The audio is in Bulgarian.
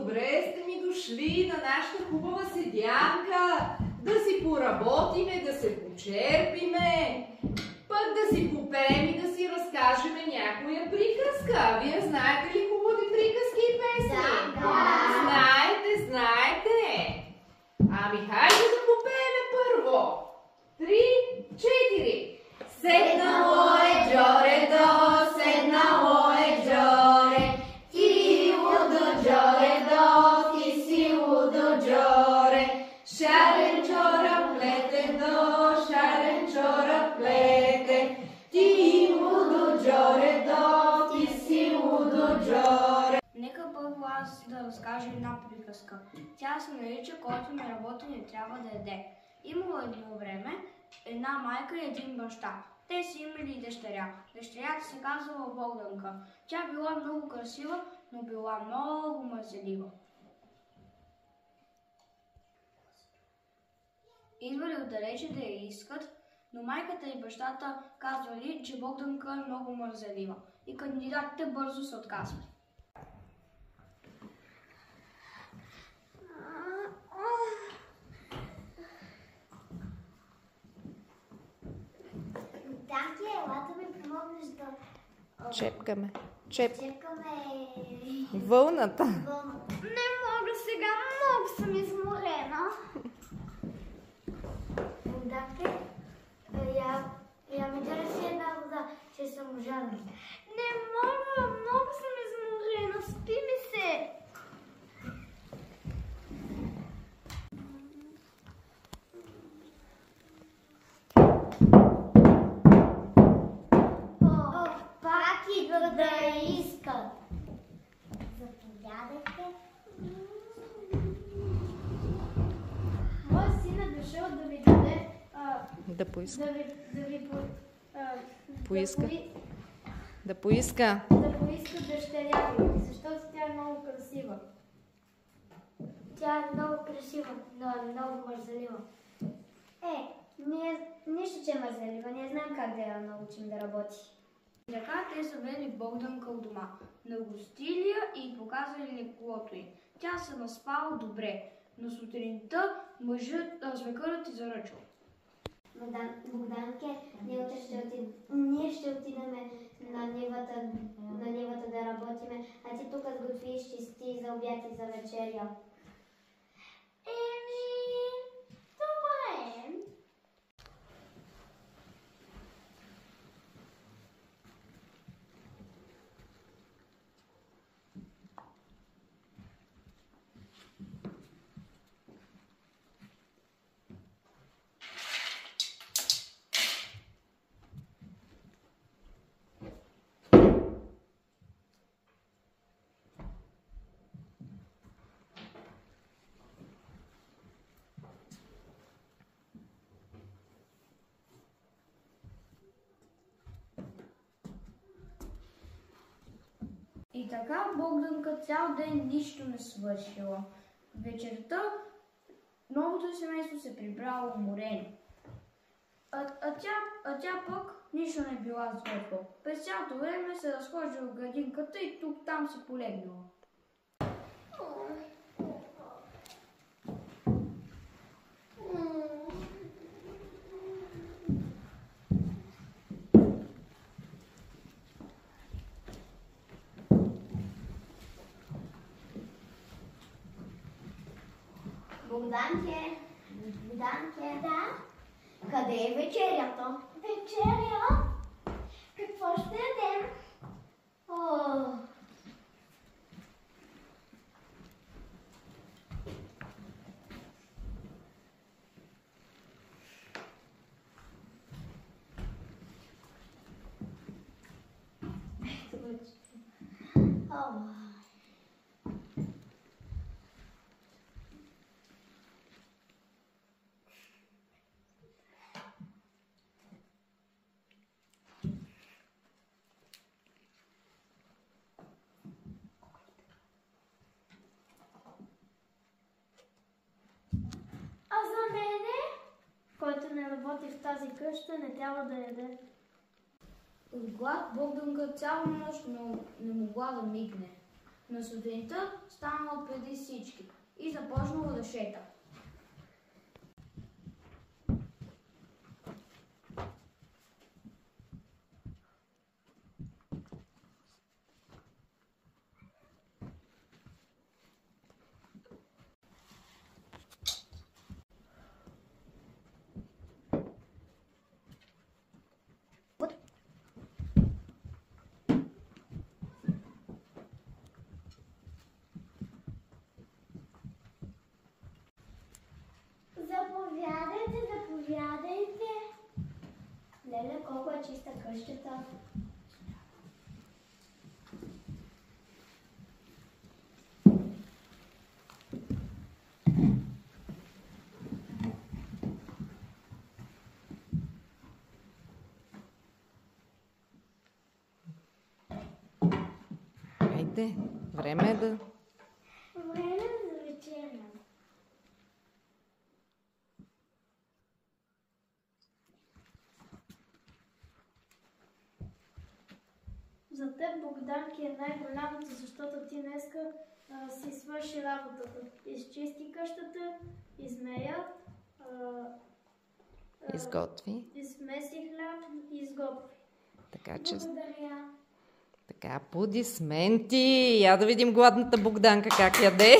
добре сте ми дошли на нашата хубава седянка. Да си поработиме, да се почерпиме, пък да си попеем и да си разкажеме някоя приказка. Вие знаете ли хубави приказки и песни? Да. Знаете. Ами хайде да попееме първо. 3, 4. Седнало е Джоредо, седнало е Джоре. Ти лудо Джоредо, ти си лудо Джоре. Шарен чора плете до, шарен чора плете. Ти лудо Джоредо, ти си лудо Джоре. Нека първо аз да разкажа една приказка. Тя се нарича "Който не работи, не трябва да яде". Имало едно време една майка и един баща. Те си имали и дъщеря. Дъщерята се казвала Богданка. Тя била много красива, но била много мързелива. Идвали отдалече да я искат, но майката и бащата казвали, че Богданка е много мързелива и кандидатите бързо се отказвали. Данки, елата ми помогнеш да Чепкаме. чекаме Вълната. вълната. Не мога сега, много съм изморена. Данки, я ми търси една вода, че съм ужасна. Не мога, много съм изморена, спи ми се. Пак идват да я искат. Заповядайте. Моят син е дошъл да ви даде, Да поиска. поиска дъщеря ви, защото тя е много красива. Тя е много красива, но е много мързелива. Нищо, че е мързелива. Ние знаем как да я научим да работи. И така те завели Богданка у дома, нагостили я и показали леглото й. Тя се наспала добре, но сутринта мъжът развекърът и заръчал. Богданке, ние ще отидем на нивата да работиме, а ти тук сготвиш чисти за обяд и за вечеря. Добре. И така Богданка цял ден нищо не свършила. Вечерта новото семейство се прибрало уморено. А тя пък нищо не била сготвила. През цялото време се разхождала в градинката и тук-там се полегнала. Богданке, да? Къде е вечерята? Вечеря? Какво ще ядем? Който не работи в тази къща, не трябва да яде. От глад Богданка цяла нощ не могла да мигне. На сутринта станало преди всички и започнало да шета. Заповядайте, заповядайте. Леле, колко е чиста къщата. Хайде, време е да... Време за вечеря. За теб, Богданки, е най-голямата, защото ти днеска си свърши работата. Изчисти къщата, измея, Изготви. измеси хляб и изготви. Така че... Благодаря. Така, аплодисменти! Я да видим гладната Богданка как яде.